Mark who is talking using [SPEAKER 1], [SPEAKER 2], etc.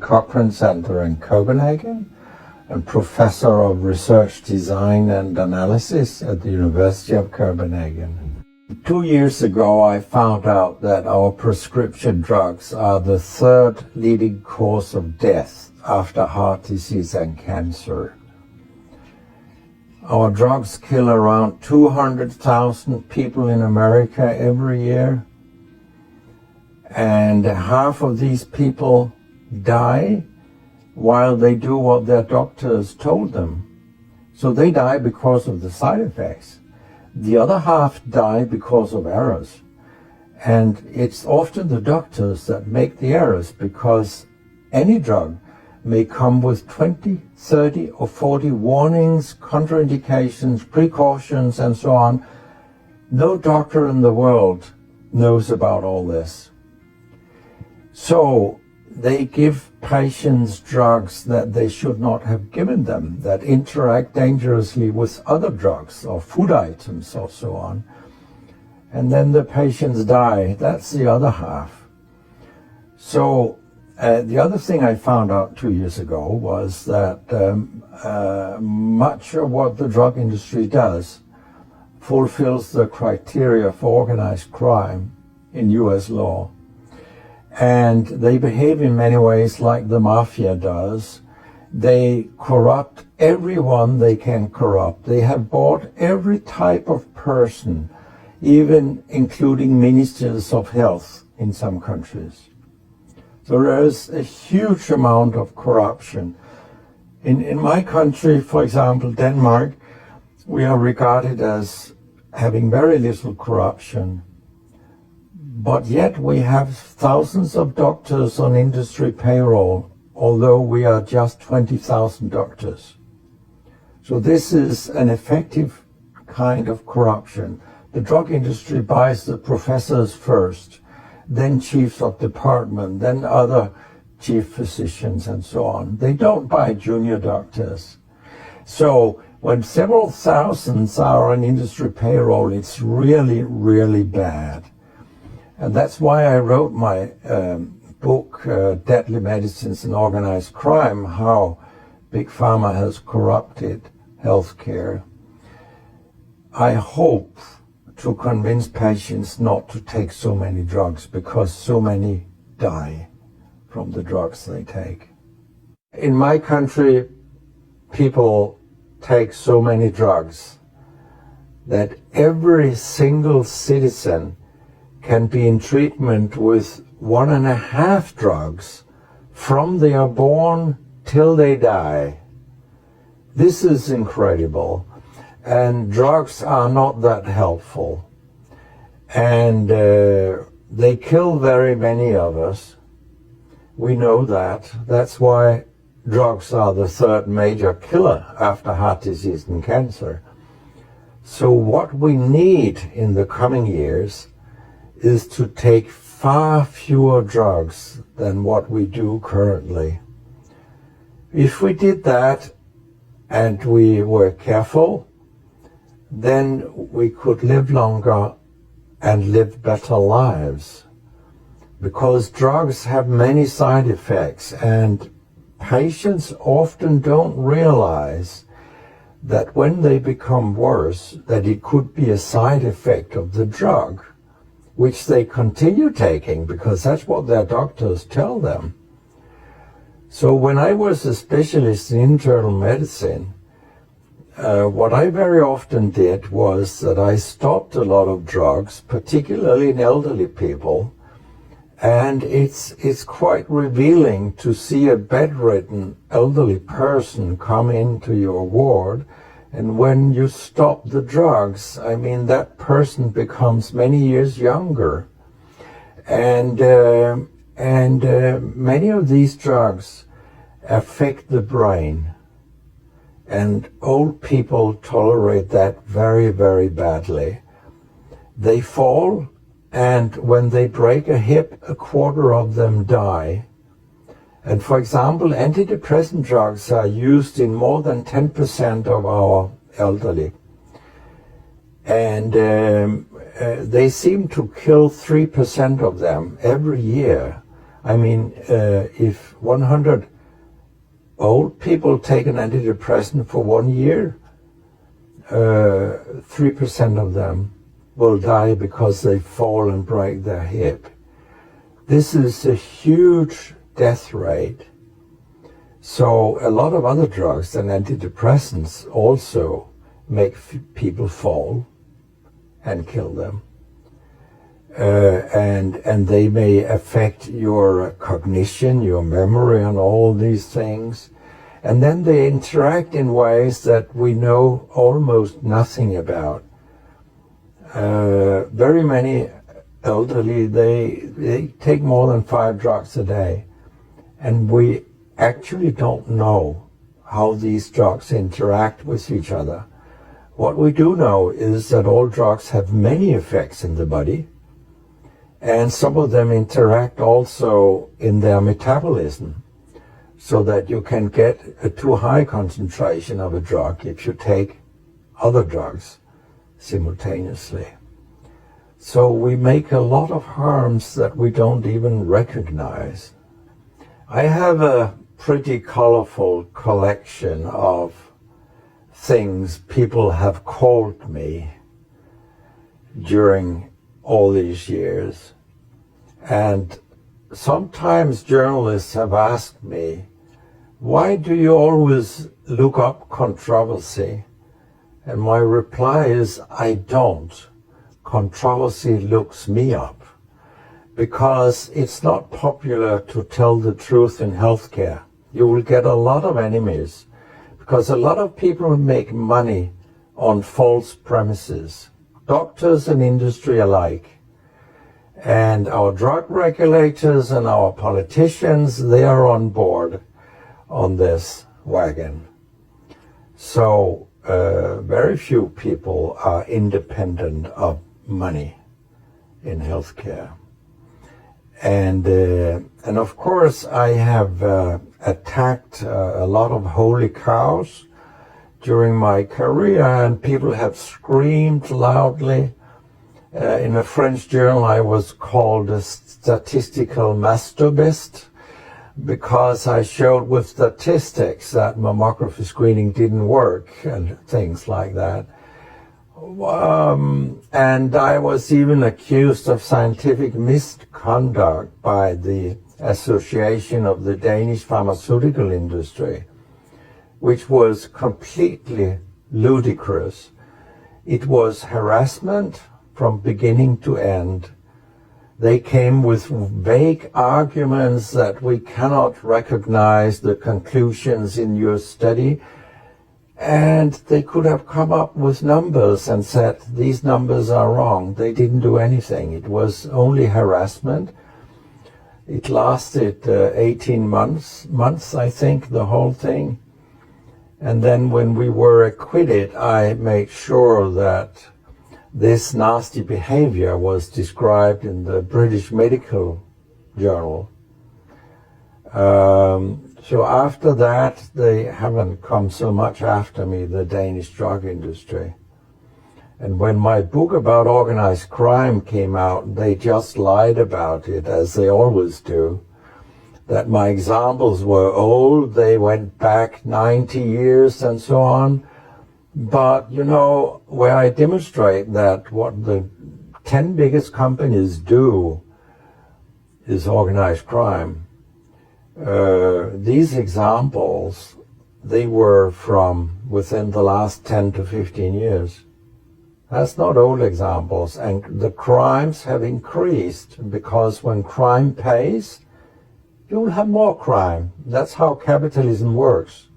[SPEAKER 1] Cochrane Center in Copenhagen and professor of research design and analysis at the University of Copenhagen. 2 years ago, I found out that our prescription drugs are the third leading cause of death after heart disease and cancer. Our drugs kill around 200,000 people in America every year, and half of these people die while they do what their doctors told them. So they die because of the side effects. The other half die because of errors. And it's often the doctors that make the errors, because any drug may come with 20, 30 or 40 warnings, contraindications, precautions, and so on. No doctor in the world knows about all this. So they give patients drugs that they should not have given them, that interact dangerously with other drugs or food items or so on. And then the patients die. That's the other half. So the other thing I found out 2 years ago was that much of what the drug industry does fulfills the criteria for organized crime in US law. And they behave in many ways like the mafia does. They corrupt everyone they can corrupt. They have bought every type of person, even including ministers of health in some countries. So there is a huge amount of corruption. In my country, for example, Denmark, we are regarded as having very little corruption. But yet we have thousands of doctors on industry payroll, although we are just 20,000 doctors. So this is an effective kind of corruption. The drug industry buys the professors first, then chiefs of department, then other chief physicians and so on. They don't buy junior doctors. So when several thousands are on industry payroll, it's really, really bad. And that's why I wrote my book, Deadly Medicines and Organized Crime, how Big Pharma has corrupted healthcare. I hope to convince patients not to take so many drugs, because so many die from the drugs they take. In my country, people take so many drugs that every single citizen can be in treatment with 1.5 drugs from they are born till they die. This is incredible. And drugs are not that helpful. And they kill very many of us. We know that. That's why drugs are the third major killer after heart disease and cancer. So what we need in the coming years is to take far fewer drugs than what we do currently. If we did that and we were careful, then we could live longer and live better lives. Because drugs have many side effects, and patients often don't realize that when they become worse, that it could be a side effect of the drug, which they continue taking because that's what their doctors tell them. So when I was a specialist in internal medicine, what I very often did was that I stopped a lot of drugs, particularly in elderly people, and it's quite revealing to see a bedridden elderly person come into your ward. And when you stop the drugs, I mean, that person becomes many years younger. And many of these drugs affect the brain. And old people tolerate that very, very badly. They fall, and when they break a hip, 1/4 of them die. And for example, antidepressant drugs are used in more than 10% of our elderly. And they seem to kill 3% of them every year. I mean, if 100 old people take an antidepressant for 1 year, 3% of them will die because they fall and break their hip. This is a huge death rate. So a lot of other drugs than antidepressants also make people fall and kill them. And they may affect your cognition, your memory, and all these things. And then they interact in ways that we know almost nothing about. Very many elderly, they take more than 5 drugs a day. And we actually don't know how these drugs interact with each other. What we do know is that all drugs have many effects in the body, and some of them interact also in their metabolism, so that you can get a too high concentration of a drug if you take other drugs simultaneously. So we make a lot of harms that we don't even recognize. I have a pretty colorful collection of things people have called me during all these years. And sometimes journalists have asked me, why do you always look up controversy? And my reply is, I don't. Controversy looks me up, because it's not popular to tell the truth in healthcare. You will get a lot of enemies, because a lot of people make money on false premises, doctors and industry alike. And our drug regulators and our politicians, they are on board on this wagon. So very few people are independent of money in healthcare. And of course I have attacked a lot of holy cows during my career, and people have screamed loudly. In a French journal I was called a statistical masturbist, because I showed with statistics that mammography screening didn't work and things like that. And I was even accused of scientific misconduct by the Association of the Danish Pharmaceutical Industry, which was completely ludicrous. It was harassment from beginning to end. They came with vague arguments that we cannot recognize the conclusions in your study. And they could have come up with numbers and said, these numbers are wrong. They didn't do anything. It was only harassment. It lasted 18 months, I think, the whole thing. And then when we were acquitted, I made sure that this nasty behavior was described in the British Medical Journal. So after that, they haven't come so much after me, the Danish drug industry. And when my book about organized crime came out, they just lied about it, as they always do. That my examples were old, they went back 90 years and so on. But, you know, where I demonstrate that what the 10 biggest companies do is organized crime. These examples, they were from within the last 10 to 15 years. That's not old examples. And the crimes have increased, because when crime pays, you'll have more crime. That's how capitalism works.